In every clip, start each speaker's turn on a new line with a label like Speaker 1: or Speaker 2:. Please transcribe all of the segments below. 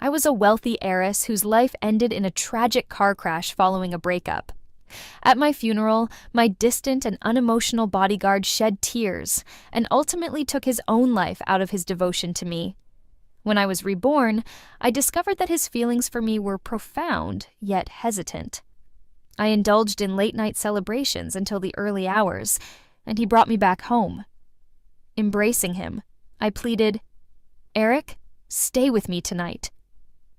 Speaker 1: I was a wealthy heiress whose life ended in a tragic car crash following a breakup. At my funeral, my distant and unemotional bodyguard shed tears and ultimately took his own life out of his devotion to me. When I was reborn, I discovered that his feelings for me were profound, yet hesitant. I indulged in late-night celebrations until the early hours, and he brought me back home. Embracing him, I pleaded, "Eric, stay with me tonight."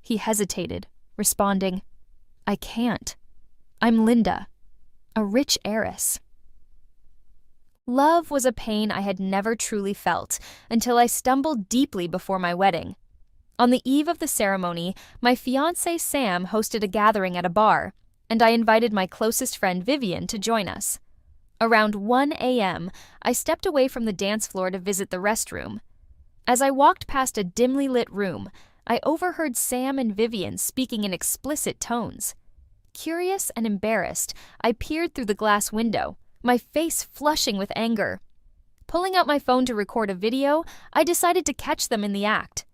Speaker 1: He hesitated, responding, "I can't. I'm Linda, a rich heiress." Love was a pain I had never truly felt until I stumbled deeply before my wedding. On the eve of the ceremony, my fiancé Sam hosted a gathering at a bar, and I invited my closest friend Vivian to join us. Around 1 a.m., I stepped away from the dance floor to visit the restroom. As I walked past a dimly lit room, I overheard Sam and Vivian speaking in explicit tones. Curious and embarrassed, I peered through the glass window, my face flushing with anger. Pulling out my phone to record a video, I decided to catch them in the act.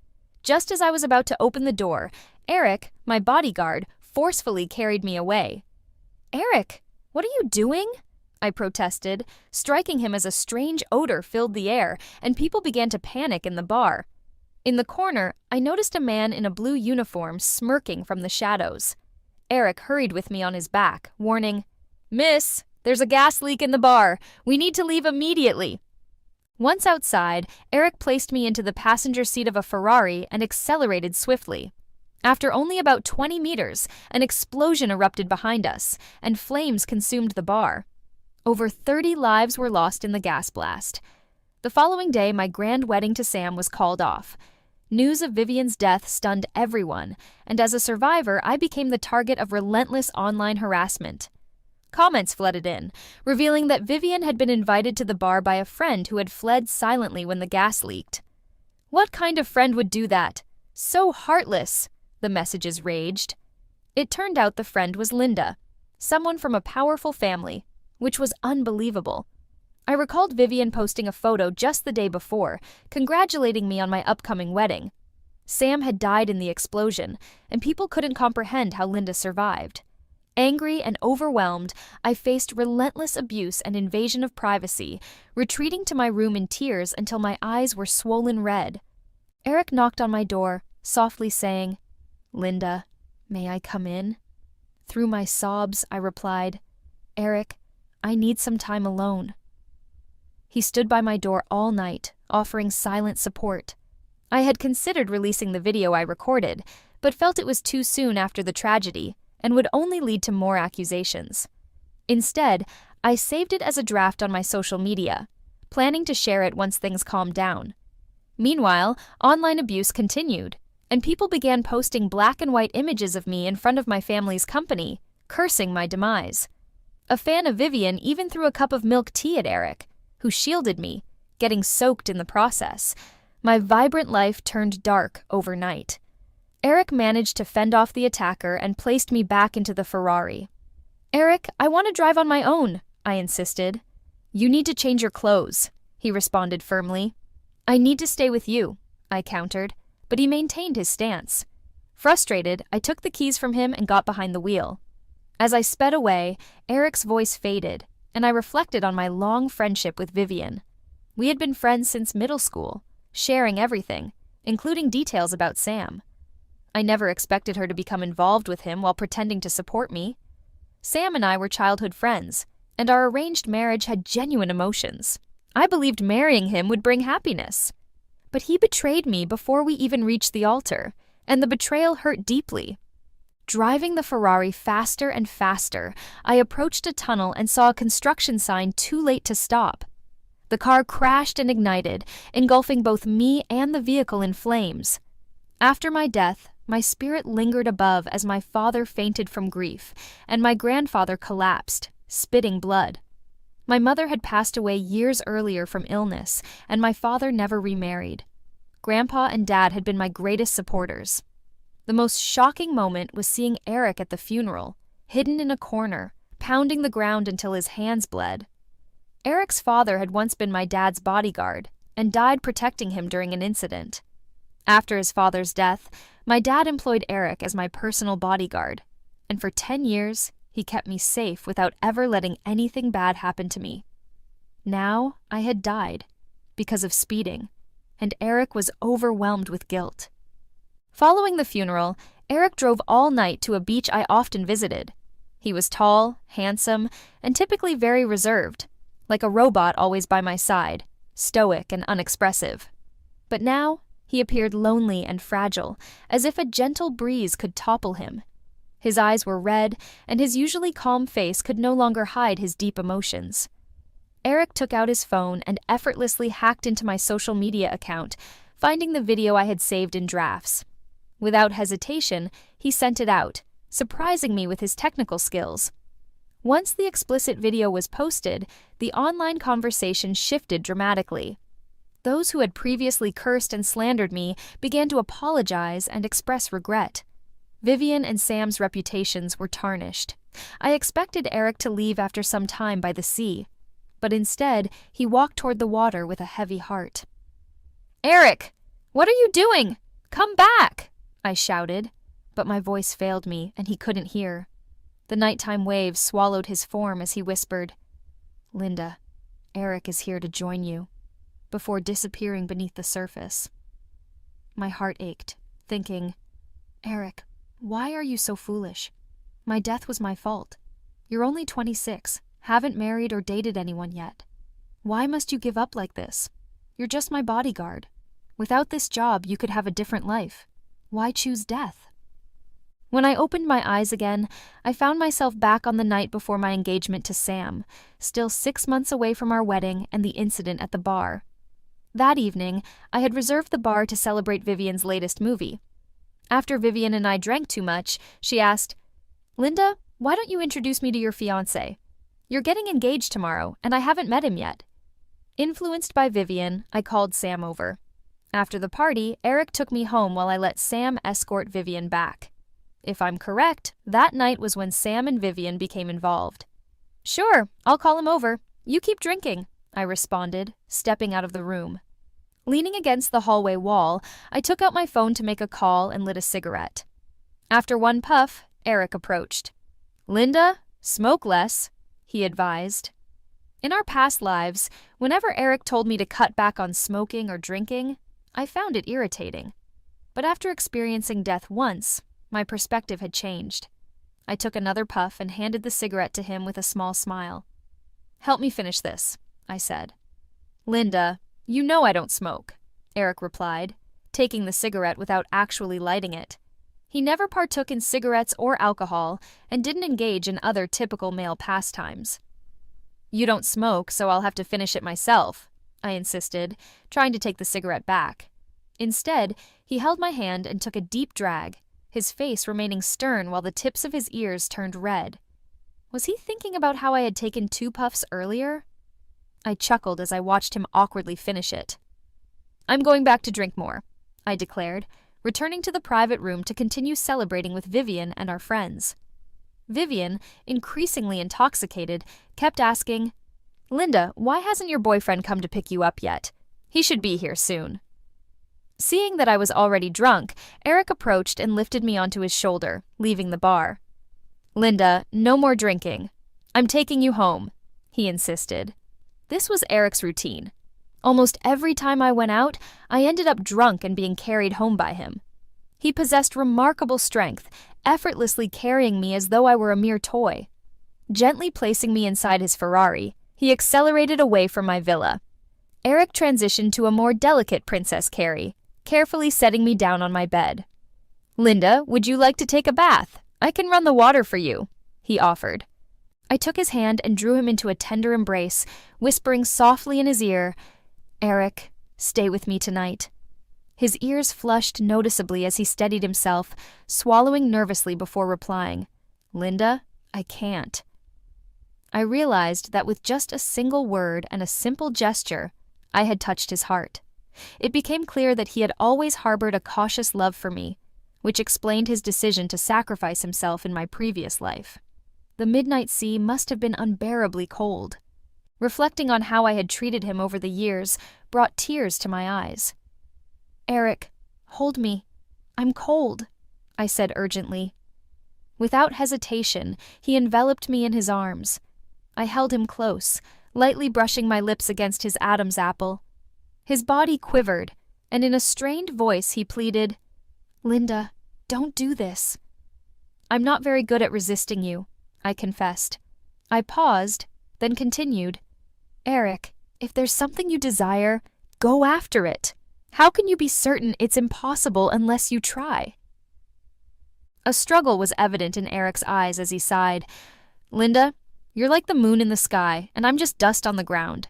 Speaker 1: Just as I was about to open the door, Eric, my bodyguard, forcefully carried me away. "Eric, what are you doing?" I protested, striking him as a strange odor filled the air and people began to panic in the bar. In the corner, I noticed a man in a blue uniform smirking from the shadows. Eric hurried with me on his back, warning, "Miss, there's a gas leak in the bar. We need to leave immediately." Once outside, Eric placed me into the passenger seat of a Ferrari and accelerated swiftly. After only about 20 meters, an explosion erupted behind us, and flames consumed the bar. Over 30 lives were lost in the gas blast. The following day, my grand wedding to Sam was called off. News of Vivian's death stunned everyone, and as a survivor, I became the target of relentless online harassment. Comments flooded in, revealing that Vivian had been invited to the bar by a friend who had fled silently when the gas leaked. "What kind of friend would do that? So heartless," the messages raged. It turned out the friend was Linda, someone from a powerful family, which was unbelievable. I recalled Vivian posting a photo just the day before, congratulating me on my upcoming wedding. Sam had died in the explosion, and people couldn't comprehend how Linda survived. Angry and overwhelmed, I faced relentless abuse and invasion of privacy, retreating to my room in tears until my eyes were swollen red. Eric knocked on my door, softly saying, "Linda, may I come in?" Through my sobs, I replied, "Eric, I need some time alone." He stood by my door all night, offering silent support. I had considered releasing the video I recorded, but felt it was too soon after the tragedy and would only lead to more accusations. Instead, I saved it as a draft on my social media, planning to share it once things calmed down. Meanwhile, online abuse continued, and people began posting black and white images of me in front of my family's company, cursing my demise. A fan of Vivian even threw a cup of milk tea at Eric, who shielded me, getting soaked in the process. My vibrant life turned dark overnight. Eric managed to fend off the attacker and placed me back into the Ferrari. "Eric, I want to drive on my own," I insisted. "You need to change your clothes," he responded firmly. "I need to stay with you," I countered, but he maintained his stance. Frustrated, I took the keys from him and got behind the wheel. As I sped away, Eric's voice faded, and I reflected on my long friendship with Vivian. We had been friends since middle school, sharing everything, including details about Sam. I never expected her to become involved with him while pretending to support me. Sam and I were childhood friends, and our arranged marriage had genuine emotions. I believed marrying him would bring happiness. But he betrayed me before we even reached the altar, and the betrayal hurt deeply. Driving the Ferrari faster and faster, I approached a tunnel and saw a construction sign too late to stop. The car crashed and ignited, engulfing both me and the vehicle in flames. After my death, my spirit lingered above as my father fainted from grief, and my grandfather collapsed, spitting blood. My mother had passed away years earlier from illness, and my father never remarried. Grandpa and Dad had been my greatest supporters. The most shocking moment was seeing Eric at the funeral, hidden in a corner, pounding the ground until his hands bled. Eric's father had once been my dad's bodyguard and died protecting him during an incident. After his father's death, My dad employed Eric as my personal bodyguard, and for 10 years, he kept me safe without ever letting anything bad happen to me. Now, I had died because of speeding, and Eric was overwhelmed with guilt. Following the funeral, Eric drove all night to a beach I often visited. He was tall, handsome, and typically very reserved, like a robot always by my side, stoic and unexpressive. But now, he appeared lonely and fragile, as if a gentle breeze could topple him. His eyes were red, and his usually calm face could no longer hide his deep emotions. Eric took out his phone and effortlessly hacked into my social media account, finding the video I had saved in drafts. Without hesitation, he sent it out, surprising me with his technical skills. Once the explicit video was posted, the online conversation shifted dramatically. Those who had previously cursed and slandered me began to apologize and express regret. Vivian and Sam's reputations were tarnished. I expected Eric to leave after some time by the sea, but instead he walked toward the water with a heavy heart. "Eric, what are you doing? Come back!" I shouted, but my voice failed me and he couldn't hear. The nighttime waves swallowed his form as he whispered, "Linda, Eric is here to join you," before disappearing beneath the surface. My heart ached, thinking, "Eric, why are you so foolish? My death was my fault. You're only 26, haven't married or dated anyone yet. Why must you give up like this? You're just my bodyguard. Without this job, you could have a different life. Why choose death?" When I opened my eyes again, I found myself back on the night before my engagement to Sam, still 6 months away from our wedding and the incident at the bar. That evening, I had reserved the bar to celebrate Vivian's latest movie. After Vivian and I drank too much, she asked, "Linda, why don't you introduce me to your fiancé? You're getting engaged tomorrow, and I haven't met him yet." Influenced by Vivian, I called Sam over. After the party, Eric took me home while I let Sam escort Vivian back. If I'm correct, that night was when Sam and Vivian became involved. "Sure, I'll call him over. You keep drinking," I responded, stepping out of the room. Leaning against the hallway wall, I took out my phone to make a call and lit a cigarette. After one puff, Eric approached. "Linda, smoke less," he advised. In our past lives, whenever Eric told me to cut back on smoking or drinking, I found it irritating. But after experiencing death once, my perspective had changed. I took another puff and handed the cigarette to him with a small smile. "Help me finish this," I said. "Linda, you know I don't smoke," Eric replied, taking the cigarette without actually lighting it. He never partook in cigarettes or alcohol and didn't engage in other typical male pastimes. "You don't smoke, so I'll have to finish it myself," I insisted, trying to take the cigarette back. Instead, he held my hand and took a deep drag, his face remaining stern while the tips of his ears turned red. Was he thinking about how I had taken 2 puffs earlier? I chuckled as I watched him awkwardly finish it. "I'm going back to drink more," I declared, returning to the private room to continue celebrating with Vivian and our friends. Vivian, increasingly intoxicated, kept asking, "Linda, why hasn't your boyfriend come to pick you up yet? He should be here soon." Seeing that I was already drunk, Eric approached and lifted me onto his shoulder, leaving the bar. "Linda, no more drinking. I'm taking you home," he insisted. This was Eric's routine. Almost every time I went out, I ended up drunk and being carried home by him. He possessed remarkable strength, effortlessly carrying me as though I were a mere toy. Gently placing me inside his Ferrari, he accelerated away from my villa. Eric transitioned to a more delicate Princess Carrie, carefully setting me down on my bed. "Linda, would you like to take a bath? I can run the water for you," he offered. I took his hand and drew him into a tender embrace, whispering softly in his ear, "Eric, stay with me tonight." His ears flushed noticeably as he steadied himself, swallowing nervously before replying, "Linda, I can't." I realized that with just a single word and a simple gesture, I had touched his heart. It became clear that he had always harbored a cautious love for me, which explained his decision to sacrifice himself in my previous life. The midnight sea must have been unbearably cold. Reflecting on how I had treated him over the years brought tears to my eyes. "Eric, hold me. I'm cold, I said urgently. Without hesitation, he enveloped me in his arms. I held him close, lightly brushing my lips against his Adam's apple. His body quivered, and in a strained voice he pleaded, "Linda, don't do this." "I'm not very good at resisting you," I confessed. I paused, then continued, "Eric, if there's something you desire, go after it. How can you be certain it's impossible unless you try?" A struggle was evident in Eric's eyes as he sighed. "Linda, you're like the moon in the sky, and I'm just dust on the ground.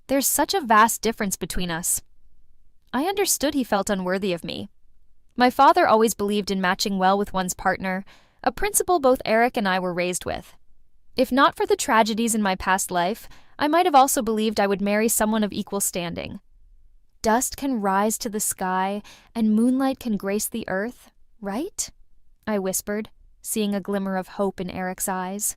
Speaker 1: There's such a vast difference between us." I understood he felt unworthy of me. My father always believed in matching well with one's partner, a principle both Eric and I were raised with. If not for the tragedies in my past life, I might have also believed I would marry someone of equal standing. Dust can rise to the sky, and moonlight can grace the earth, right? I whispered, seeing a glimmer of hope in Eric's eyes.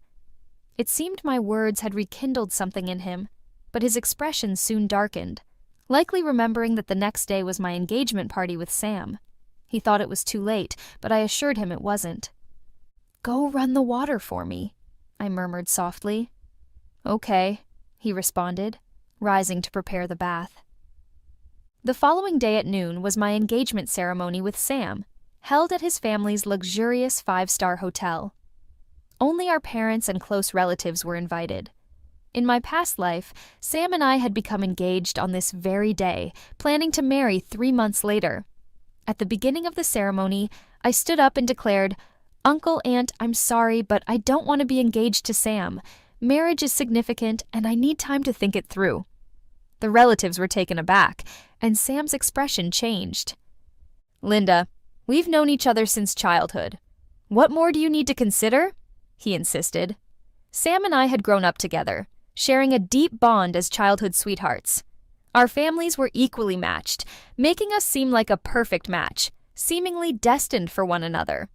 Speaker 1: It seemed my words had rekindled something in him, but his expression soon darkened, likely remembering that the next day was my engagement party with Sam. He thought it was too late, but I assured him it wasn't. "Go run the water for me," I murmured softly. "Okay," he responded, rising to prepare the bath. The following day at noon was my engagement ceremony with Sam, held at his family's luxurious 5-star hotel. Only our parents and close relatives were invited. In my past life, Sam and I had become engaged on this very day, planning to marry 3 months later. At the beginning of the ceremony, I stood up and declared, "Uncle, Aunt, I'm sorry, but I don't want to be engaged to Sam. Marriage is significant, and I need time to think it through." The relatives were taken aback, and Sam's expression changed. "Linda, we've known each other since childhood. What more do you need to consider?" he insisted. Sam and I had grown up together, sharing a deep bond as childhood sweethearts. Our families were equally matched, making us seem like a perfect match, seemingly destined for one another.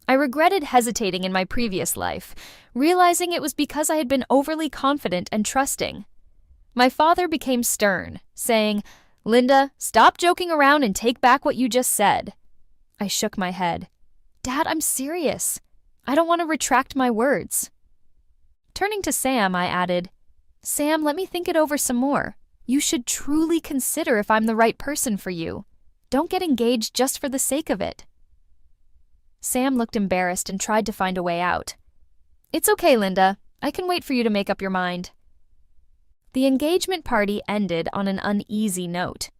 Speaker 1: I regretted hesitating in my previous life, realizing it was because I had been overly confident and trusting. My father became stern, saying, "Linda, stop joking around and take back what you just said." I shook my head. "Dad, I'm serious. I don't want to retract my words." Turning to Sam, I added, "Sam, let me think it over some more. You should truly consider if I'm the right person for you. Don't get engaged just for the sake of it." Sam looked embarrassed and tried to find a way out. "It's okay, Linda. I can wait for you to make up your mind." The engagement party ended on an uneasy note.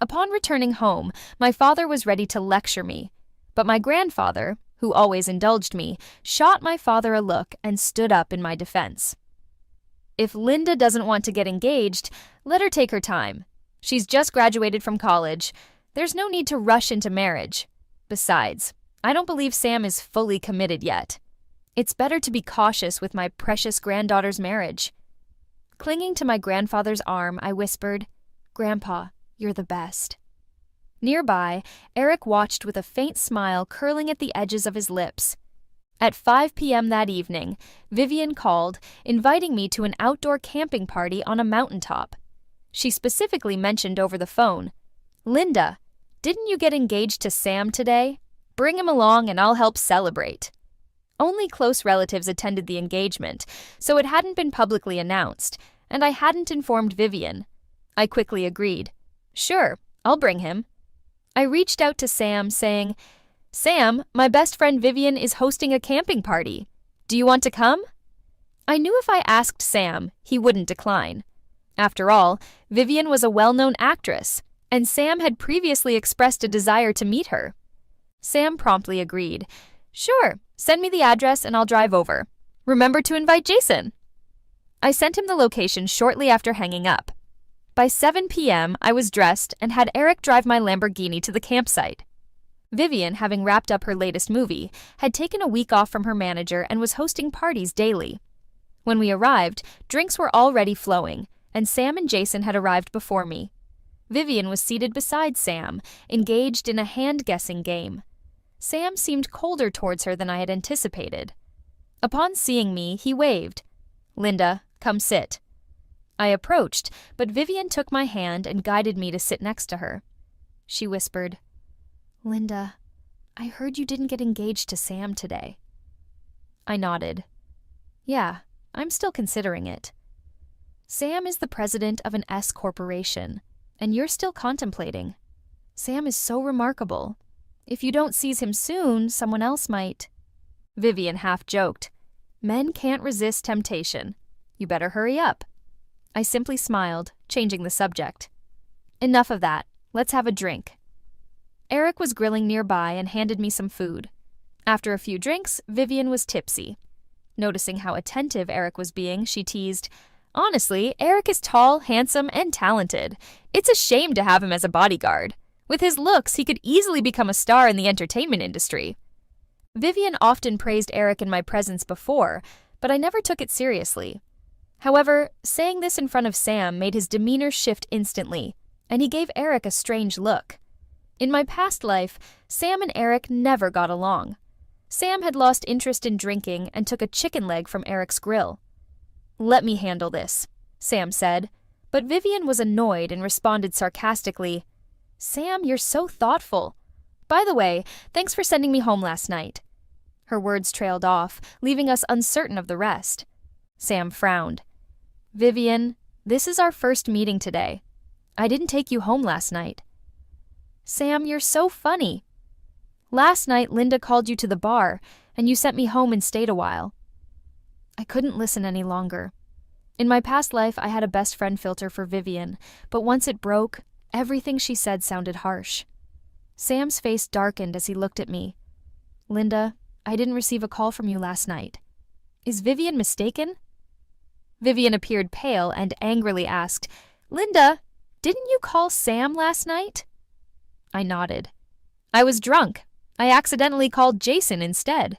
Speaker 1: Upon returning home, my father was ready to lecture me, but my grandfather, who always indulged me, shot my father a look and stood up in my defense. "If Linda doesn't want to get engaged, let her take her time. She's just graduated from college. There's no need to rush into marriage. Besides, I don't believe Sam is fully committed yet. It's better to be cautious with my precious granddaughter's marriage." Clinging to my grandfather's arm, I whispered, "Grandpa, you're the best." Nearby, Eric watched with a faint smile curling at the edges of his lips. At 5 p.m. that evening, Vivian called, inviting me to an outdoor camping party on a mountaintop. She specifically mentioned over the phone, "Linda, didn't you get engaged to Sam today? Bring him along and I'll help celebrate." Only close relatives attended the engagement, so it hadn't been publicly announced, and I hadn't informed Vivian. I quickly agreed. "Sure, I'll bring him." I reached out to Sam, saying, "Sam, my best friend Vivian is hosting a camping party. Do you want to come?" I knew if I asked Sam, he wouldn't decline. After all, Vivian was a well-known actress, and Sam had previously expressed a desire to meet her. Sam promptly agreed. "Sure, send me the address and I'll drive over. Remember to invite Jason." I sent him the location shortly after hanging up. By 7 p.m., I was dressed and had Eric drive my Lamborghini to the campsite. Vivian, having wrapped up her latest movie, had taken a week off from her manager and was hosting parties daily. When we arrived, drinks were already flowing, and Sam and Jason had arrived before me. Vivian was seated beside Sam, engaged in a hand-guessing game. Sam seemed colder towards her than I had anticipated. Upon seeing me, he waved. "Linda, come sit." I approached, but Vivian took my hand and guided me to sit next to her. She whispered, "Linda, I heard you didn't get engaged to Sam today. I nodded. Yeah, I'm still considering it. Sam is the president of an S corporation, and you're still contemplating. Sam is so remarkable. If you don't seize him soon, someone else might. Vivian half joked. Men can't resist temptation. You better hurry up. I simply smiled, changing the subject. Enough of that. Let's have a drink. Eric was grilling nearby and handed me some food. After a few drinks, Vivian was tipsy. Noticing how attentive Eric was being, she teased, Honestly, Eric is tall, handsome, and talented. It's a shame to have him as a bodyguard. With his looks, he could easily become a star in the entertainment industry. Vivian often praised Eric in my presence before, but I never took it seriously. However, saying this in front of Sam made his demeanor shift instantly, and he gave Eric a strange look. In my past life, Sam and Eric never got along. Sam had lost interest in drinking and took a chicken leg from Eric's grill. Let me handle this, Sam said, but Vivian was annoyed and responded sarcastically, Sam, you're so thoughtful. By the way, thanks for sending me home last night. Her words trailed off, leaving us uncertain of the rest. Sam frowned. Vivian, this is our first meeting today. I didn't take you home last night. Sam, you're so funny. Last night, Linda called you to the bar, and you sent me home and stayed a while. I couldn't listen any longer. In my past life, I had a best friend filter for Vivian, but once it broke, everything she said sounded harsh. Sam's face darkened as he looked at me. Linda, I didn't receive a call from you last night. Is Vivian mistaken? Vivian appeared pale and angrily asked, Linda, didn't you call Sam last night? I nodded. I was drunk. I accidentally called Jason instead.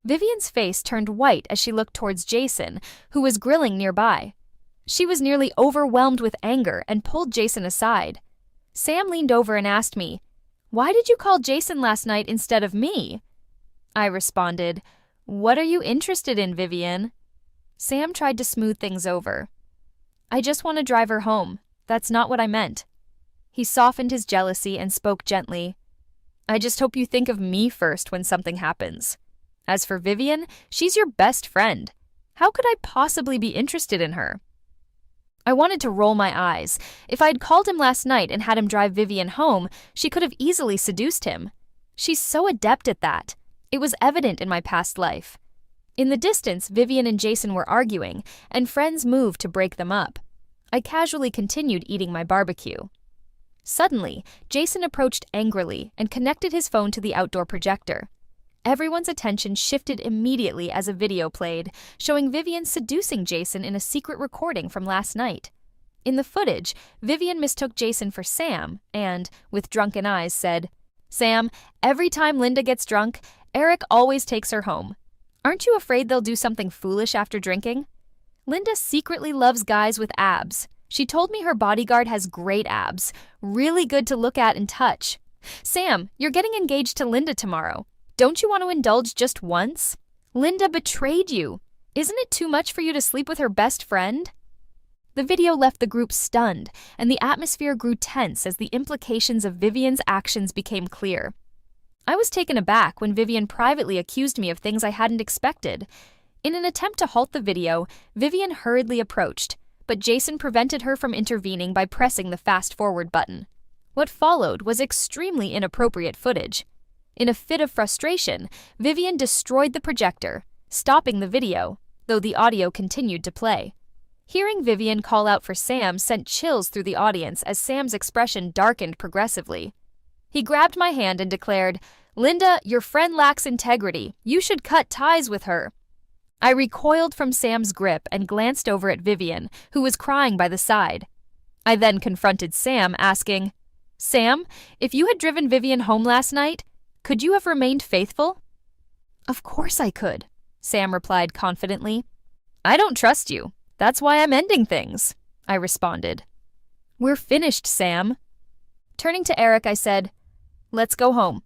Speaker 1: Vivian's face turned white as she looked towards Jason, who was grilling nearby. She was nearly overwhelmed with anger and pulled Jason aside. Sam leaned over and asked me, Why did you call Jason last night instead of me? I responded, What are you interested in, Vivian? Sam tried to smooth things over. I just want to drive her home. That's not what I meant. He softened his jealousy and spoke gently. I just hope you think of me first when something happens. As for Vivian, she's your best friend. How could I possibly be interested in her? I wanted to roll my eyes. If I had called him last night and had him drive Vivian home, she could have easily seduced him. She's so adept at that. It was evident in my past life. In the distance, Vivian and Jason were arguing, and friends moved to break them up. I casually continued eating my barbecue. Suddenly, Jason approached angrily and connected his phone to the outdoor projector. Everyone's attention shifted immediately as a video played, showing Vivian seducing Jason in a secret recording from last night. In the footage, Vivian mistook Jason for Sam and, with drunken eyes, said, Sam, every time Linda gets drunk, Eric always takes her home. Aren't you afraid they'll do something foolish after drinking? Linda secretly loves guys with abs. She told me her bodyguard has great abs, really good to look at and touch. Sam, you're getting engaged to Linda tomorrow. Don't you want to indulge just once? Linda betrayed you. Isn't it too much for you to sleep with her best friend? The video left the group stunned, and the atmosphere grew tense as the implications of Vivian's actions became clear. I was taken aback when Vivian privately accused me of things I hadn't expected. In an attempt to halt the video, Vivian hurriedly approached, but Jason prevented her from intervening by pressing the fast-forward button. What followed was extremely inappropriate footage. In a fit of frustration, Vivian destroyed the projector, stopping the video, though the audio continued to play. Hearing Vivian call out for Sam sent chills through the audience as Sam's expression darkened progressively. He grabbed my hand and declared, Linda, your friend lacks integrity. You should cut ties with her. I recoiled from Sam's grip and glanced over at Vivian, who was crying by the side. I then confronted Sam, asking, Sam, if you had driven Vivian home last night, could you have remained faithful? Of course I could, Sam replied confidently. I don't trust you. That's why I'm ending things, I responded. We're finished, Sam. Turning to Eric, I said, Let's go home.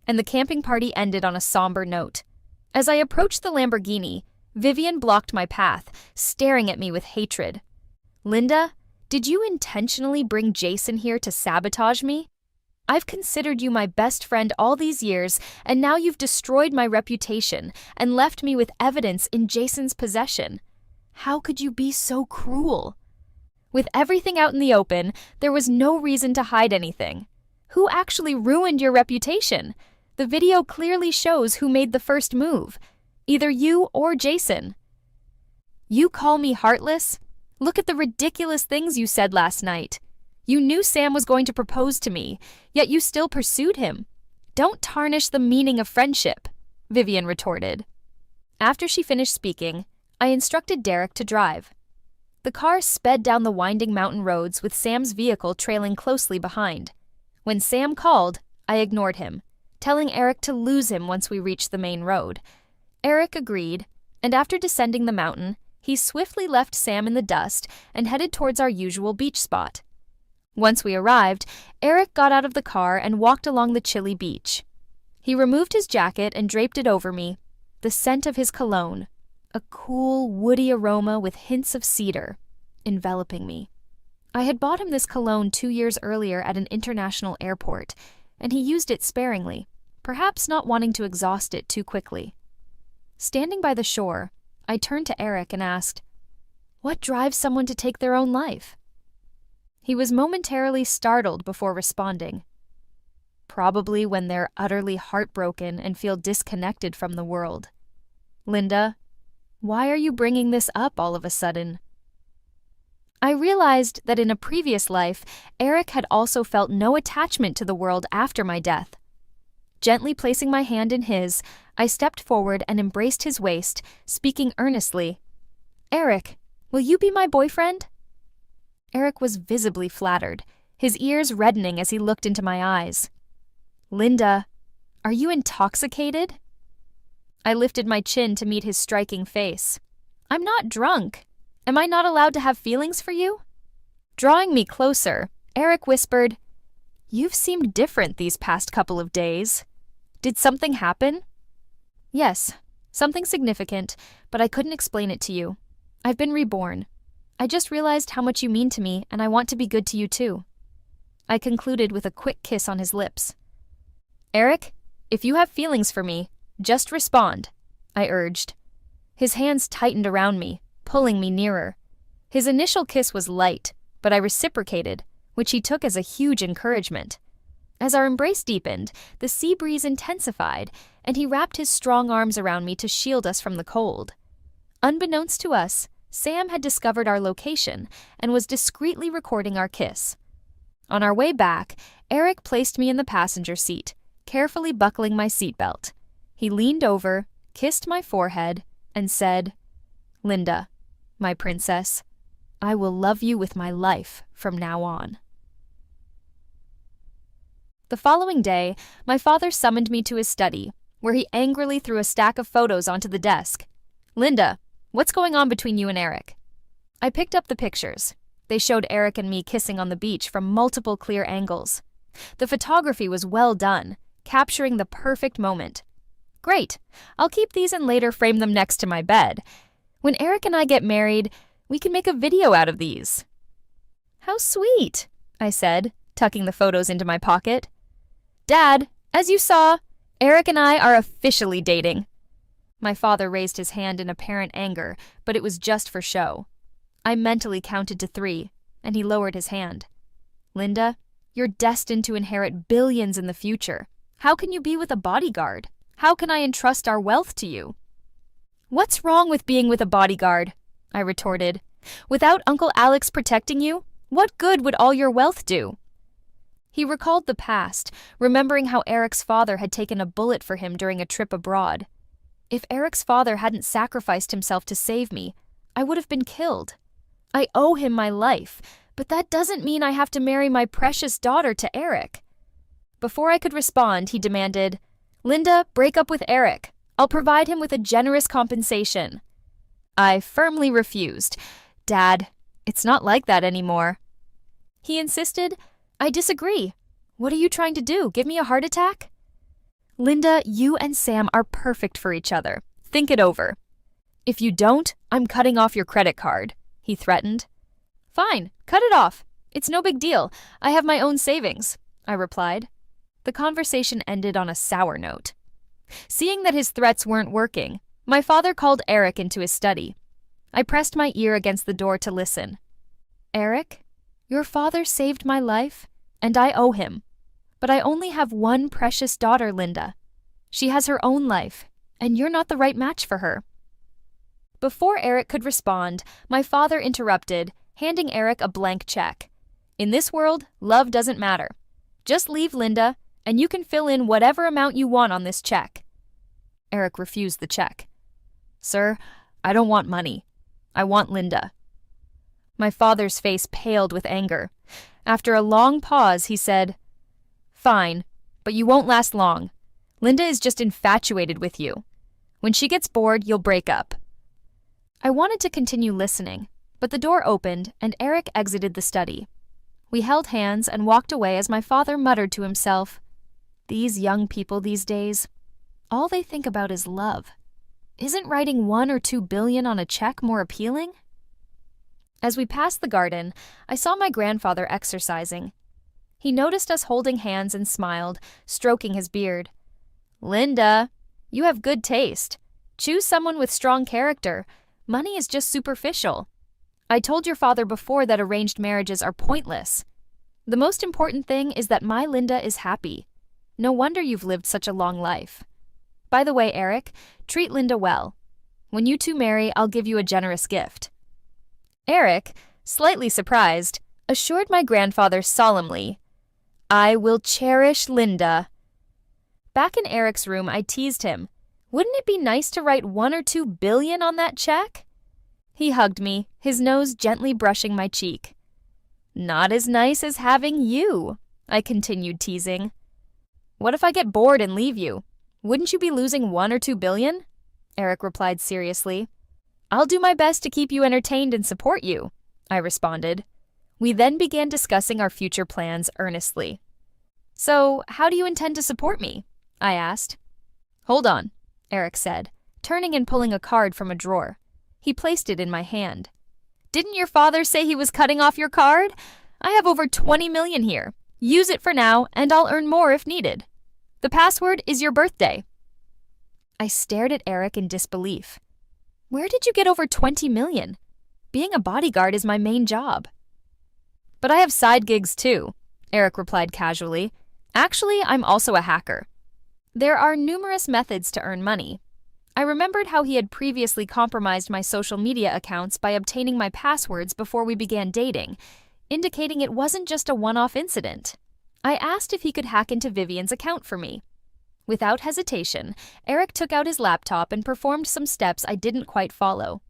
Speaker 1: And the camping party ended on a somber note. As I approached the Lamborghini, Vivian blocked my path, staring at me with hatred. Linda, did you intentionally bring Jason here to sabotage me? I've considered you my best friend all these years, and now you've destroyed my reputation and left me with evidence in Jason's possession. How could you be so cruel? With everything out in the open, there was no reason to hide anything. Who actually ruined your reputation? The video clearly shows who made the first move. Either you or Jason. You call me heartless? Look at the ridiculous things you said last night. You knew Sam was going to propose to me, yet you still pursued him. Don't tarnish the meaning of friendship, Vivian retorted. After she finished speaking, I instructed Derek to drive. The car sped down the winding mountain roads with Sam's vehicle trailing closely behind. When Sam called, I ignored him, telling Eric to lose him once we reached the main road. Eric agreed, and after descending the mountain, he swiftly left Sam in the dust and headed towards our usual beach spot. Once we arrived, Eric got out of the car and walked along the chilly beach. He removed his jacket and draped it over me, the scent of his cologne, a cool, woody aroma with hints of cedar, enveloping me. I had bought him this cologne 2 years earlier at an international airport, and he used it sparingly, perhaps not wanting to exhaust it too quickly. Standing by the shore, I turned to Eric and asked, "What drives someone to take their own life?" He was momentarily startled before responding. Probably when they're utterly heartbroken and feel disconnected from the world. Linda, why are you bringing this up all of a sudden? I realized that in a previous life, Eric had also felt no attachment to the world after my death. Gently placing my hand in his, I stepped forward and embraced his waist, speaking earnestly. "Eric, will you be my boyfriend?" Eric was visibly flattered, his ears reddening as he looked into my eyes. "Linda, are you intoxicated?" I lifted my chin to meet his striking face. "I'm not drunk. Am I not allowed to have feelings for you?" Drawing me closer, Eric whispered, "You've seemed different these past couple of days. Did something happen?" "Yes, something significant, but I couldn't explain it to you. I've been reborn. I just realized how much you mean to me, and I want to be good to you too." I concluded with a quick kiss on his lips. "Eric, if you have feelings for me, just respond," I urged. His hands tightened around me, pulling me nearer. His initial kiss was light, but I reciprocated, which he took as a huge encouragement. As our embrace deepened, the sea breeze intensified, and he wrapped his strong arms around me to shield us from the cold. Unbeknownst to us, Sam had discovered our location and was discreetly recording our kiss. On our way back, Eric placed me in the passenger seat, carefully buckling my seatbelt. He leaned over, kissed my forehead, and said, "Linda, my princess, I will love you with my life from now on." The following day, my father summoned me to his study, where he angrily threw a stack of photos onto the desk. "Linda, what's going on between you and Eric?" I picked up the pictures. They showed Eric and me kissing on the beach from multiple clear angles. The photography was well done, capturing the perfect moment. "Great, I'll keep these and later frame them next to my bed. When Eric and I get married, we can make a video out of these." "How sweet," I said, tucking the photos into my pocket. "Dad, as you saw, Eric and I are officially dating." My father raised his hand in apparent anger, but it was just for show. I mentally counted to 3, and he lowered his hand. "Linda, you're destined to inherit billions in the future. How can you be with a bodyguard? How can I entrust our wealth to you?" "What's wrong with being with a bodyguard?" I retorted. "Without Uncle Alex protecting you, what good would all your wealth do?" He recalled the past, remembering how Eric's father had taken a bullet for him during a trip abroad. If Eric's father hadn't sacrificed himself to save me, I would have been killed. I owe him my life, but that doesn't mean I have to marry my precious daughter to Eric. Before I could respond, he demanded, "Linda, break up with Eric. I'll provide him with a generous compensation." I firmly refused. "Dad, it's not like that anymore." He insisted, "I disagree. What are you trying to do, give me a heart attack?" "Linda, you and Sam are perfect for each other. Think it over." "If you don't, I'm cutting off your credit card," he threatened. "Fine, cut it off. It's no big deal. I have my own savings," I replied. The conversation ended on a sour note. Seeing that his threats weren't working, my father called Eric into his study. I pressed my ear against the door to listen. "Eric, your father saved my life, and I owe him. But I only have one precious daughter, Linda. She has her own life, and you're not the right match for her." Before Eric could respond, my father interrupted, handing Eric a blank check. "In this world, love doesn't matter. Just leave Linda, and you can fill in whatever amount you want on this check." Eric refused the check. "Sir, I don't want money. I want Linda." My father's face paled with anger. After a long pause, he said, "Fine, but you won't last long. Linda is just infatuated with you. When she gets bored, you'll break up." I wanted to continue listening, but the door opened and Eric exited the study. We held hands and walked away as my father muttered to himself, "These young people these days, all they think about is love. Isn't writing 1 or 2 billion on a check more appealing?" As we passed the garden, I saw my grandfather exercising. He noticed us holding hands and smiled, stroking his beard. "Linda, you have good taste. Choose someone with strong character. Money is just superficial. I told your father before that arranged marriages are pointless. The most important thing is that my Linda is happy. No wonder you've lived such a long life. By the way, Eric, treat Linda well. When you two marry, I'll give you a generous gift." Eric, slightly surprised, assured my grandfather solemnly, "I will cherish Linda." Back in Eric's room, I teased him. Wouldn't it be nice to write 1 or 2 billion on that check? He hugged me, his nose gently brushing my cheek. "Not as nice as having you," I continued teasing. "What if I get bored and leave you? Wouldn't you be losing 1 or 2 billion? Eric replied seriously. "I'll do my best to keep you entertained and support you," I responded. We then began discussing our future plans earnestly. "So, how do you intend to support me?" I asked. "Hold on," Eric said, turning and pulling a card from a drawer. He placed it in my hand. "Didn't your father say he was cutting off your card? I have over 20 million here. Use it for now, and I'll earn more if needed. The password is your birthday." I stared at Eric in disbelief. "Where did you get over 20 million? Being a bodyguard is my main job." "But I have side gigs too," Eric replied casually. "Actually, I'm also a hacker. There are numerous methods to earn money." I remembered how he had previously compromised my social media accounts by obtaining my passwords before we began dating, indicating it wasn't just a one-off incident. I asked if he could hack into Vivian's account for me. Without hesitation, Eric took out his laptop and performed some steps I didn't quite follow.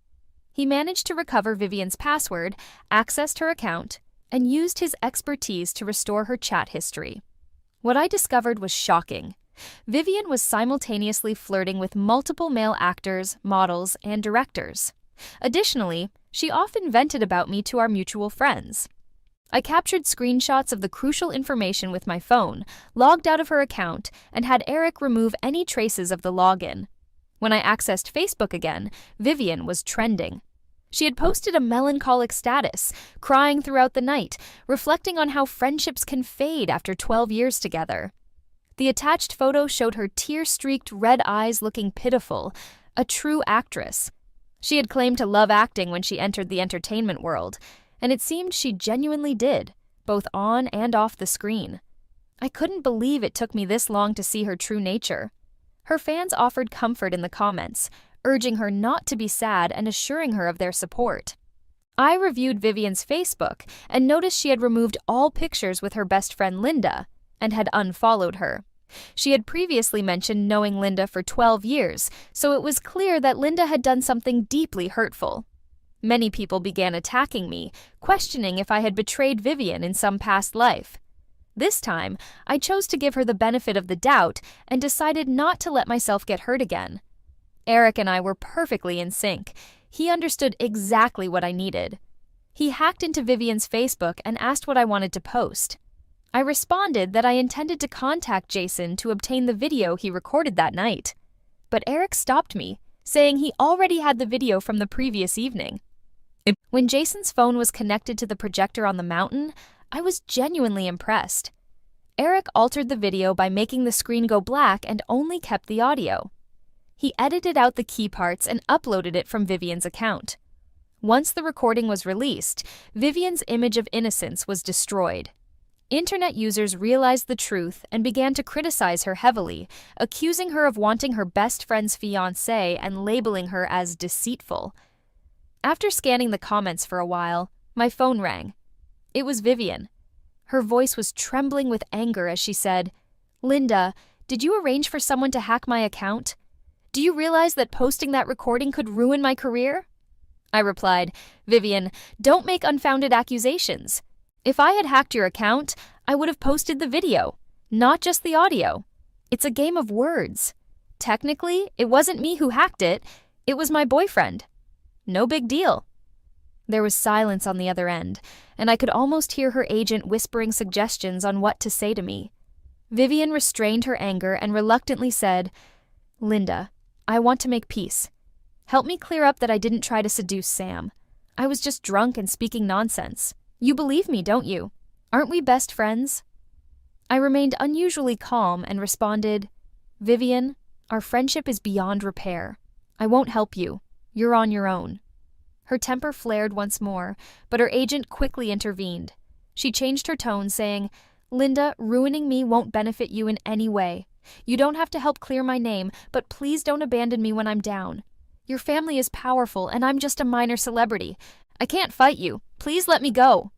Speaker 1: He managed to recover Vivian's password, accessed her account, and used his expertise to restore her chat history. What I discovered was shocking. Vivian was simultaneously flirting with multiple male actors, models, and directors. Additionally, she often vented about me to our mutual friends. I captured screenshots of the crucial information with my phone, logged out of her account, and had Eric remove any traces of the login. When I accessed Facebook again, Vivian was trending. She had posted a melancholic status, crying throughout the night, reflecting on how friendships can fade after 12 years together. The attached photo showed her tear-streaked red eyes looking pitiful, a true actress. She had claimed to love acting when she entered the entertainment world, and it seemed she genuinely did, both on and off the screen. I couldn't believe it took me this long to see her true nature. Her fans offered comfort in the comments, urging her not to be sad and assuring her of their support. I reviewed Vivian's Facebook and noticed she had removed all pictures with her best friend Linda and had unfollowed her. She had previously mentioned knowing Linda for 12 years, so it was clear that Linda had done something deeply hurtful. Many people began attacking me, questioning if I had betrayed Vivian in some past life. This time, I chose to give her the benefit of the doubt and decided not to let myself get hurt again. Eric and I were perfectly in sync. He understood exactly what I needed. He hacked into Vivian's Facebook and asked what I wanted to post. I responded that I intended to contact Jason to obtain the video he recorded that night. But Eric stopped me, saying he already had the video from the previous evening. When Jason's phone was connected to the projector on the mountain, I was genuinely impressed. Eric altered the video by making the screen go black and only kept the audio. He edited out the key parts and uploaded it from Vivian's account. Once the recording was released, Vivian's image of innocence was destroyed. Internet users realized the truth and began to criticize her heavily, accusing her of wanting her best friend's fiancé and labeling her as deceitful. After scanning the comments for a while, my phone rang. It was Vivian. Her voice was trembling with anger as she said, "Linda, did you arrange for someone to hack my account? Do you realize that posting that recording could ruin my career?" I replied, "Vivian, don't make unfounded accusations. If I had hacked your account, I would have posted the video, not just the audio. It's a game of words. Technically, it wasn't me who hacked it. It was my boyfriend. No big deal." There was silence on the other end, and I could almost hear her agent whispering suggestions on what to say to me. Vivian restrained her anger and reluctantly said, "Linda, I want to make peace. Help me clear up that I didn't try to seduce Sam. I was just drunk and speaking nonsense. You believe me, don't you? Aren't we best friends?" I remained unusually calm and responded, "Vivian, our friendship is beyond repair. I won't help you. You're on your own." Her temper flared once more, but her agent quickly intervened. She changed her tone, saying, "Linda, ruining me won't benefit you in any way. You don't have to help clear my name, but please don't abandon me when I'm down. Your family is powerful, and I'm just a minor celebrity. I can't fight you. Please let me go."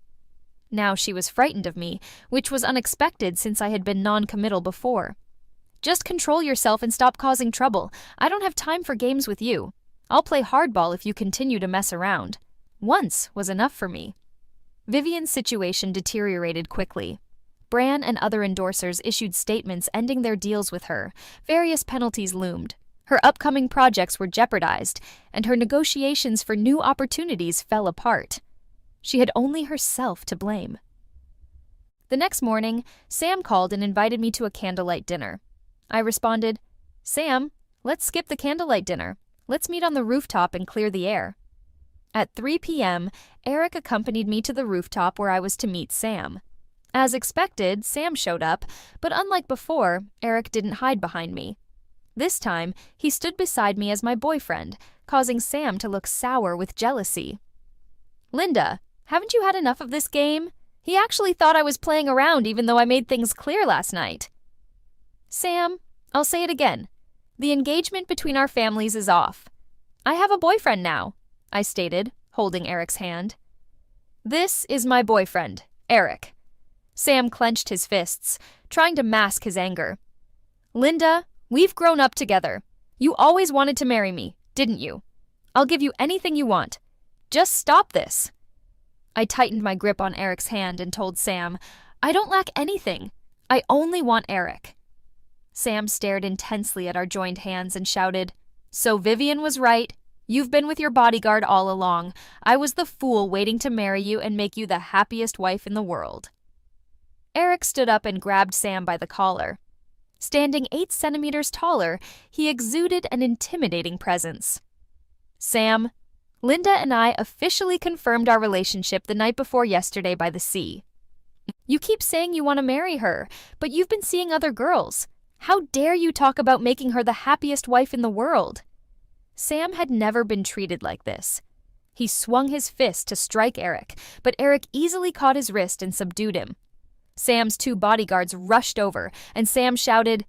Speaker 1: Now she was frightened of me, which was unexpected since I had been non-committal before. "Just control yourself and stop causing trouble. I don't have time for games with you. I'll play hardball if you continue to mess around. Once was enough for me." Vivian's situation deteriorated quickly. Bran and other endorsers issued statements ending their deals with her. Various penalties loomed. Her upcoming projects were jeopardized, and her negotiations for new opportunities fell apart. She had only herself to blame. The next morning, Sam called and invited me to a candlelight dinner. I responded, "Sam, let's skip the candlelight dinner. Let's meet on the rooftop and clear the air." At 3 p.m., Eric accompanied me to the rooftop where I was to meet Sam. As expected, Sam showed up, but unlike before, Eric didn't hide behind me. This time, he stood beside me as my boyfriend, causing Sam to look sour with jealousy. "Linda, haven't you had enough of this game? He actually thought I was playing around even though I made things clear last night." "Sam, I'll say it again. The engagement between our families is off. I have a boyfriend now," I stated, holding Eric's hand. "This is my boyfriend, Eric." Sam clenched his fists, trying to mask his anger. "Linda, we've grown up together. You always wanted to marry me, didn't you? I'll give you anything you want. Just stop this." I tightened my grip on Eric's hand and told Sam, "I don't lack anything. I only want Eric." Sam stared intensely at our joined hands and shouted, "So Vivian was right. You've been with your bodyguard all along. I was the fool waiting to marry you and make you the happiest wife in the world." Eric stood up and grabbed Sam by the collar. Standing 8 centimeters taller, he exuded an intimidating presence. "Sam, Linda and I officially confirmed our relationship the night before yesterday by the sea. You keep saying you want to marry her, but you've been seeing other girls. How dare you talk about making her the happiest wife in the world?" Sam had never been treated like this. He swung his fist to strike Eric, but Eric easily caught his wrist and subdued him. Sam's 2 bodyguards rushed over, and Sam shouted,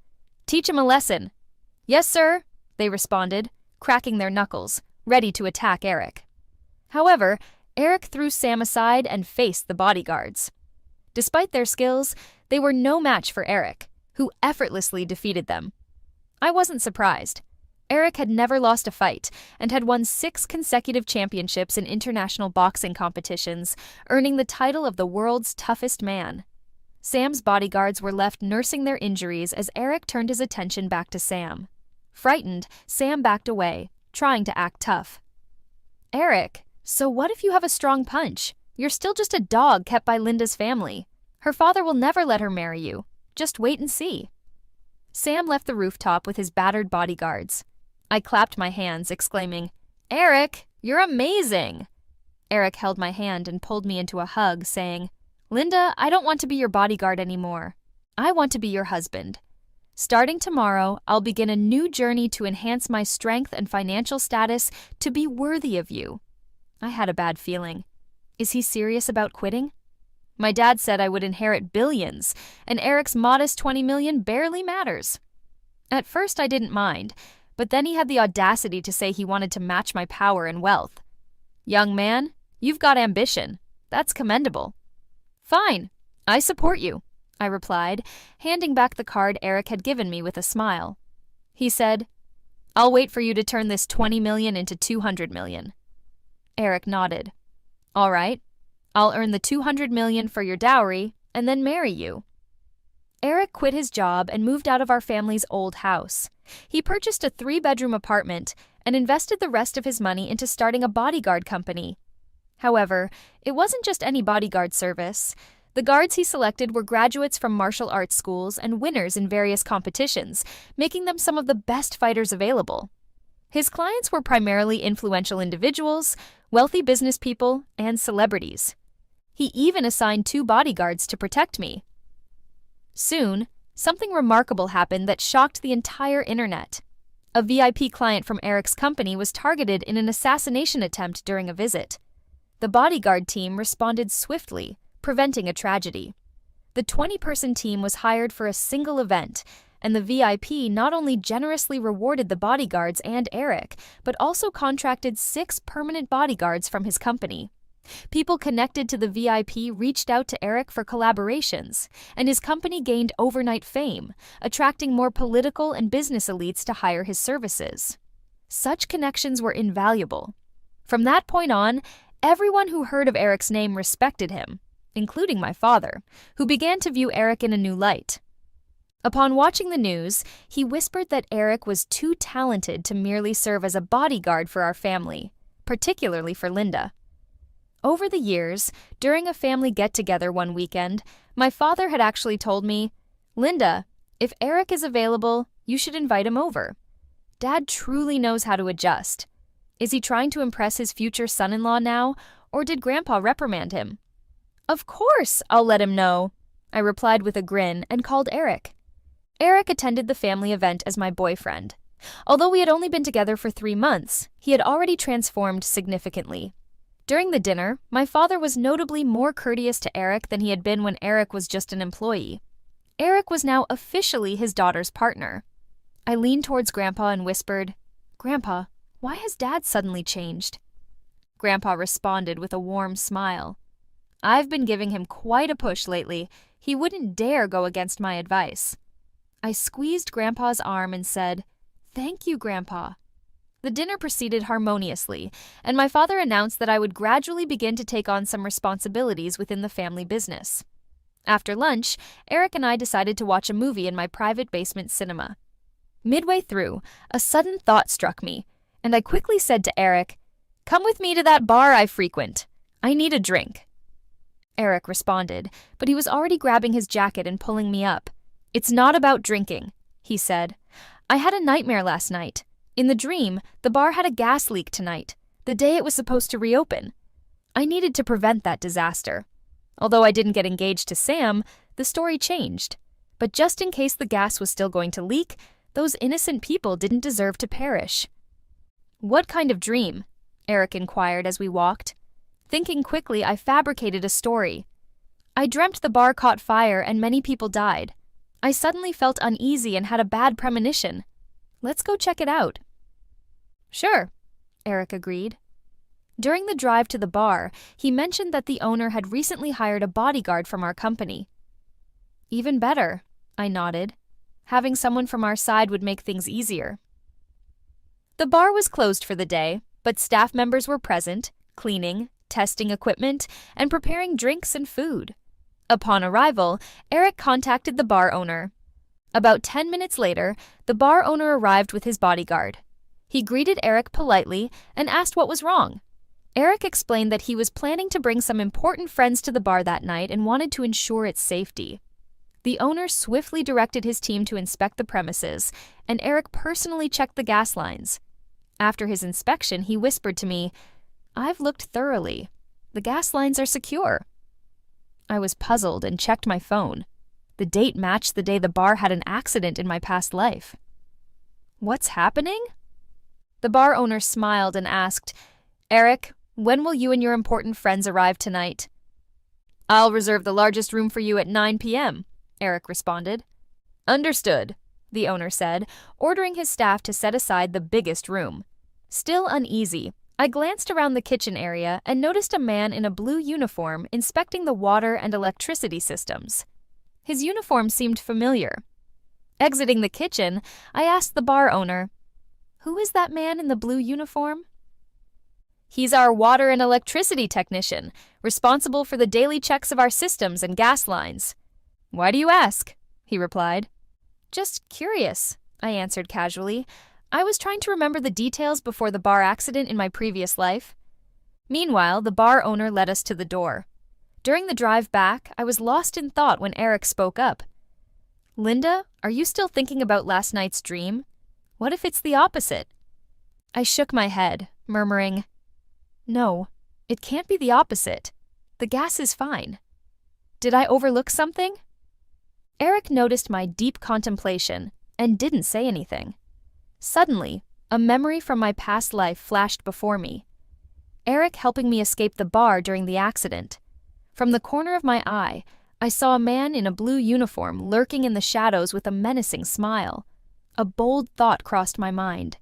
Speaker 1: "Teach him a lesson." "Yes, sir," they responded, cracking their knuckles, ready to attack Eric. However, Eric threw Sam aside and faced the bodyguards. Despite their skills, they were no match for Eric, who effortlessly defeated them. I wasn't surprised. Eric had never lost a fight and had won 6 consecutive championships in international boxing competitions, earning the title of the world's toughest man. Sam's bodyguards were left nursing their injuries as Eric turned his attention back to Sam. Frightened, Sam backed away, trying to act tough. "Eric, so what if you have a strong punch? You're still just a dog kept by Linda's family. Her father will never let her marry you. Just wait and see." Sam left the rooftop with his battered bodyguards. I clapped my hands, exclaiming, "Eric, you're amazing!" Eric held my hand and pulled me into a hug, saying, "Linda, I don't want to be your bodyguard anymore. I want to be your husband. Starting tomorrow, I'll begin a new journey to enhance my strength and financial status to be worthy of you." I had a bad feeling. Is he serious about quitting? My dad said I would inherit billions, and Eric's modest 20 million barely matters. At first I didn't mind, but then he had the audacity to say he wanted to match my power and wealth. "Young man, you've got ambition. That's commendable." "Fine, I support you," I replied, handing back the card Eric had given me with a smile. He said, "I'll wait for you to turn this 20 million into 200 million. Eric nodded. "All right, I'll earn the 200 million for your dowry and then marry you." Eric quit his job and moved out of our family's old house. He purchased a 3-bedroom apartment and invested the rest of his money into starting a bodyguard company. However, it wasn't just any bodyguard service. The guards he selected were graduates from martial arts schools and winners in various competitions, making them some of the best fighters available. His clients were primarily influential individuals, wealthy business people, and celebrities. He even assigned 2 bodyguards to protect me. Soon, something remarkable happened that shocked the entire internet. A VIP client from Eric's company was targeted in an assassination attempt during a visit. The bodyguard team responded swiftly, preventing a tragedy. The 20-person team was hired for a single event, and the VIP not only generously rewarded the bodyguards and Eric, but also contracted 6 permanent bodyguards from his company. People connected to the VIP reached out to Eric for collaborations, and his company gained overnight fame, attracting more political and business elites to hire his services. Such connections were invaluable. From that point on, everyone who heard of Eric's name respected him, including my father, who began to view Eric in a new light. Upon watching the news, he whispered that Eric was too talented to merely serve as a bodyguard for our family, particularly for Linda. Over the years, during a family get-together one weekend, my father had actually told me, "Linda, if Eric is available, you should invite him over. Dad truly knows how to adjust. Is he trying to impress his future son-in-law now, or did Grandpa reprimand him?" "Of course, I'll let him know," I replied with a grin and called Eric. Eric attended the family event as my boyfriend. Although we had only been together for 3 months, he had already transformed significantly. During the dinner, my father was notably more courteous to Eric than he had been when Eric was just an employee. Eric was now officially his daughter's partner. I leaned towards Grandpa and whispered, "Grandpa, why has Dad suddenly changed?" Grandpa responded with a warm smile. "I've been giving him quite a push lately. He wouldn't dare go against my advice." I squeezed Grandpa's arm and said, "Thank you, Grandpa." The dinner proceeded harmoniously, and my father announced that I would gradually begin to take on some responsibilities within the family business. After lunch, Eric and I decided to watch a movie in my private basement cinema. Midway through, a sudden thought struck me, and I quickly said to Eric, "Come with me to that bar I frequent. I need a drink." Eric responded, but he was already grabbing his jacket and pulling me up. "It's not about drinking," he said. "I had a nightmare last night. In the dream, the bar had a gas leak tonight, the day it was supposed to reopen. I needed to prevent that disaster. Although I didn't get engaged to Sam, the story changed. But just in case the gas was still going to leak, those innocent people didn't deserve to perish." "What kind of dream?" Eric inquired as we walked. Thinking quickly, I fabricated a story. "I dreamt the bar caught fire and many people died. I suddenly felt uneasy and had a bad premonition. Let's go check it out." "Sure," Eric agreed. During the drive to the bar, he mentioned that the owner had recently hired a bodyguard from our company. "Even better," I nodded. "Having someone from our side would make things easier." The bar was closed for the day, but staff members were present, cleaning, testing equipment, and preparing drinks and food. Upon arrival, Eric contacted the bar owner. About 10 minutes later, the bar owner arrived with his bodyguard. He greeted Eric politely and asked what was wrong. Eric explained that he was planning to bring some important friends to the bar that night and wanted to ensure its safety. The owner swiftly directed his team to inspect the premises, and Eric personally checked the gas lines. After his inspection, he whispered to me, "I've looked thoroughly. The gas lines are secure." I was puzzled and checked my phone. The date matched the day the bar had an accident in my past life. What's happening? The bar owner smiled and asked, Eric, when will you and your important friends arrive tonight? I'll reserve the largest room for you at 9 p.m., Eric responded. Understood, the owner said, ordering his staff to set aside the biggest room. Still uneasy, I glanced around the kitchen area and noticed a man in a blue uniform inspecting the water and electricity systems. His uniform seemed familiar. Exiting the kitchen, I asked the bar owner, Who is that man in the blue uniform? He's our water and electricity technician, responsible for the daily checks of our systems and gas lines. Why do you ask? He replied. Just curious, I answered casually. I was trying to remember the details before the bar accident in my previous life. Meanwhile, the bar owner led us to the door. During the drive back, I was lost in thought when Eric spoke up. Linda, are you still thinking about last night's dream? What if it's the opposite? I shook my head, murmuring, No, it can't be the opposite. The gas is fine. Did I overlook something? Eric noticed my deep contemplation and didn't say anything. Suddenly, a memory from my past life flashed before me. Eric helping me escape the bar during the accident. From the corner of my eye, I saw a man in a blue uniform lurking in the shadows with a menacing smile. A bold thought crossed my mind.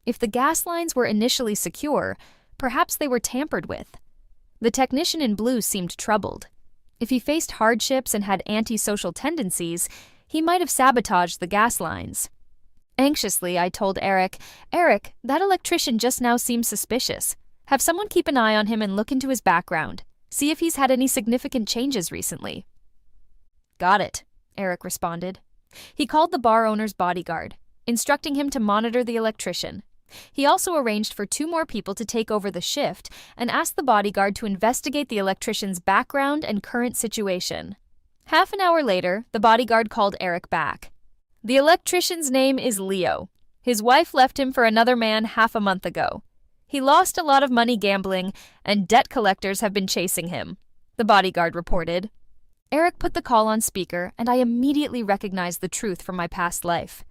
Speaker 1: If the gas lines were initially secure, perhaps they were tampered with. The technician in blue seemed troubled. If he faced hardships and had antisocial tendencies, he might have sabotaged the gas lines. Anxiously, I told Eric, that electrician just now seems suspicious. Have someone keep an eye on him and look into his background. See if he's had any significant changes recently. Got it, Eric responded. He called the bar owner's bodyguard, instructing him to monitor the electrician. He also arranged for 2 more people to take over the shift and asked the bodyguard to investigate the electrician's background and current situation. Half an hour later, the bodyguard called Eric back. The electrician's name is Leo. His wife left him for another man half a month ago. He lost a lot of money gambling, and debt collectors have been chasing him, the bodyguard reported. Eric put the call on speaker, and I immediately recognized the truth from my past life.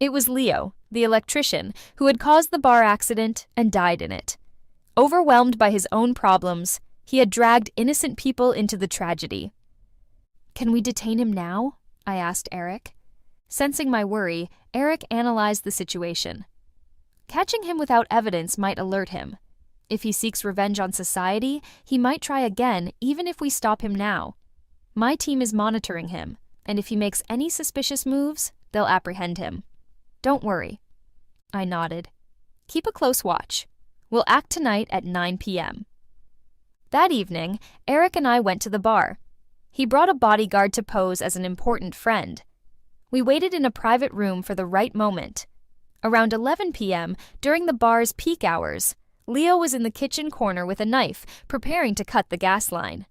Speaker 1: It was Leo, the electrician, who had caused the bar accident and died in it. Overwhelmed by his own problems, he had dragged innocent people into the tragedy. Can we detain him now? I asked Eric. Sensing my worry, Eric analyzed the situation. Catching him without evidence might alert him. If he seeks revenge on society, he might try again even if we stop him now. My team is monitoring him, and if he makes any suspicious moves, they'll apprehend him. Don't worry. I nodded. Keep a close watch. We'll act tonight at 9 p.m. That evening, Eric and I went to the bar. He brought a bodyguard to pose as an important friend. We waited in a private room for the right moment. Around 11 p.m., during the bar's peak hours, Leo was in the kitchen corner with a knife, preparing to cut the gas line.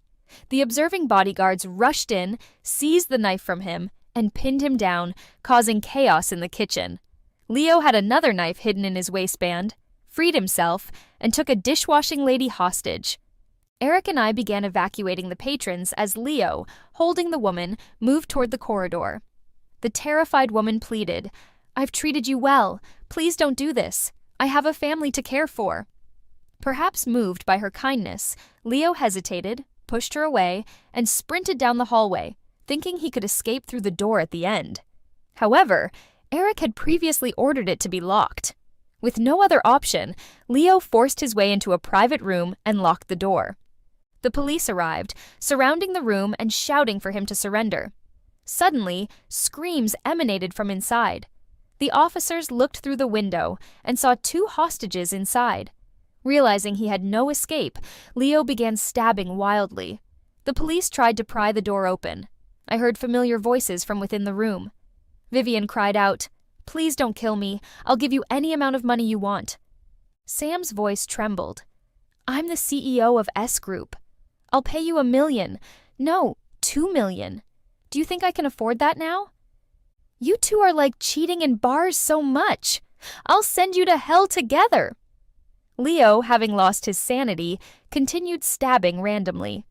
Speaker 1: The observing bodyguards rushed in, seized the knife from him, and pinned him down, causing chaos in the kitchen. Leo had another knife hidden in his waistband, freed himself, and took a dishwashing lady hostage. Eric and I began evacuating the patrons as Leo, holding the woman, moved toward the corridor. The terrified woman pleaded, I've treated you well. Please don't do this. I have a family to care for. Perhaps moved by her kindness, Leo hesitated, pushed her away, and sprinted down the hallway, thinking he could escape through the door at the end. However, Eric had previously ordered it to be locked. With no other option, Leo forced his way into a private room and locked the door. The police arrived, surrounding the room and shouting for him to surrender. Suddenly, screams emanated from inside. The officers looked through the window and saw 2 hostages inside. Realizing he had no escape, Leo began stabbing wildly. The police tried to pry the door open. I heard familiar voices from within the room. Vivian cried out, Please don't kill me. I'll give you any amount of money you want. Sam's voice trembled. I'm the CEO of S Group. I'll pay you $1 million. No, $2 million. Do you think I can afford that now? You two are like cheating in bars so much. I'll send you to hell together. Leo, having lost his sanity, continued stabbing randomly.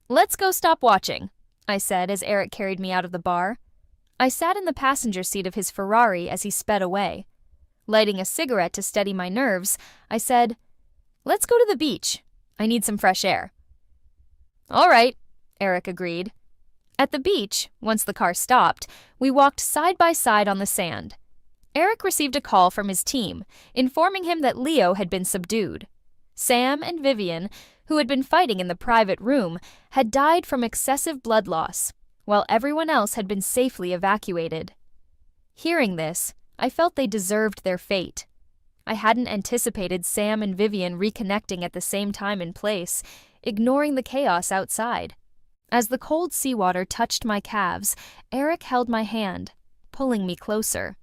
Speaker 1: Let's go stop watching. I said as Eric carried me out of the bar. I sat in the passenger seat of his Ferrari as he sped away. Lighting a cigarette to steady my nerves, I said, "Let's go to the beach. I need some fresh air." "All right," Eric agreed. At the beach, once the car stopped, we walked side by side on the sand. Eric received a call from his team, informing him that Leo had been subdued. Sam and Vivian, who had been fighting in the private room, had died from excessive blood loss, while everyone else had been safely evacuated. Hearing this, I felt they deserved their fate. I hadn't anticipated Sam and Vivian reconnecting at the same time and place, ignoring the chaos outside. As the cold seawater touched my calves, Eric held my hand, pulling me closer.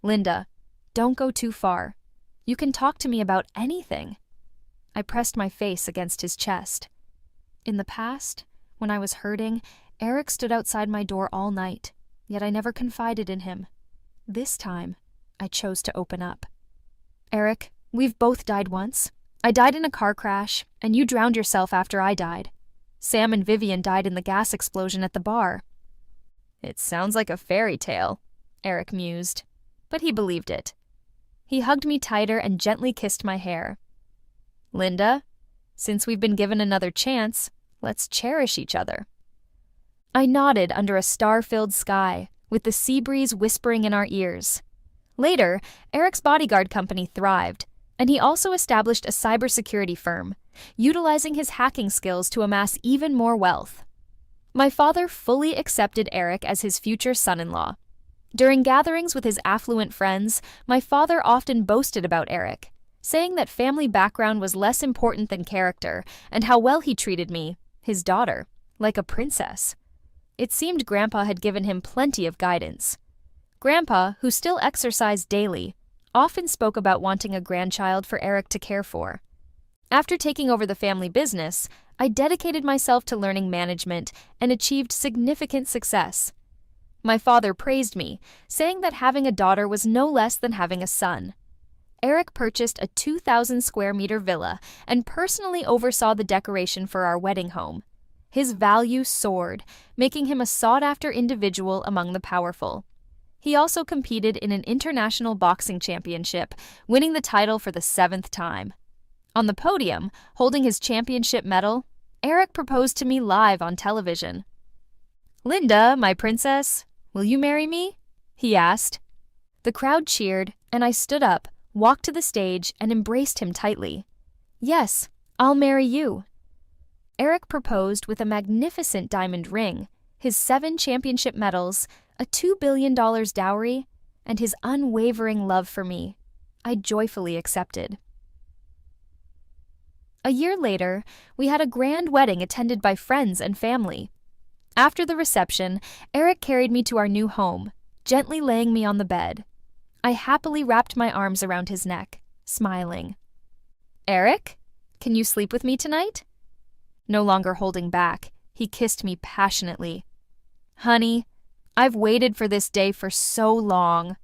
Speaker 1: "Linda, don't go too far. You can talk to me about anything." I pressed my face against his chest. In the past, when I was hurting, Eric stood outside my door all night, yet I never confided in him. This time, I chose to open up. "Eric, we've both died once. I died in a car crash, and you drowned yourself after I died. Sam and Vivian died in the gas explosion at the bar." "It sounds like a fairy tale," Eric mused, but he believed it. He hugged me tighter and gently kissed my hair. "Linda, since we've been given another chance, let's cherish each other." I nodded under a star-filled sky, with the sea breeze whispering in our ears. Later, Eric's Bodyguard company thrived, and he also established a cybersecurity firm, utilizing his hacking skills to amass even more wealth. My father fully accepted Eric as his future son-in-law. During gatherings with his affluent friends, my father often boasted about Eric, saying that family background was less important than character, and how well he treated me, his daughter, like a princess. It seemed Grandpa had given him plenty of guidance. Grandpa, who still exercised daily, often spoke about wanting a grandchild for Eric to care for. After taking over the family business, I dedicated myself to learning management and achieved significant success. My father praised me, saying that having a daughter was no less than having a son. Eric purchased a 2,000 square meter villa and personally oversaw the decoration for our wedding home. His value soared, making him a sought-after individual among the powerful. He also competed in an international boxing championship, winning the title for the 7th time. On the podium, holding his championship medal, Eric proposed to me live on television. "Linda, my princess, will you marry me?" he asked. The crowd cheered, and I stood up, walked to the stage, and embraced him tightly. "Yes, I'll marry you." Eric proposed with a magnificent diamond ring, his 7 championship medals, a $2 billion dowry, and his unwavering love for me. I joyfully accepted. A year later, we had a grand wedding attended by friends and family. After the reception, Eric carried me to our new home, gently laying me on the bed. I happily wrapped my arms around his neck, smiling. "Eric, can you sleep with me tonight?" No longer holding back, he kissed me passionately. "Honey, I've waited for this day for so long."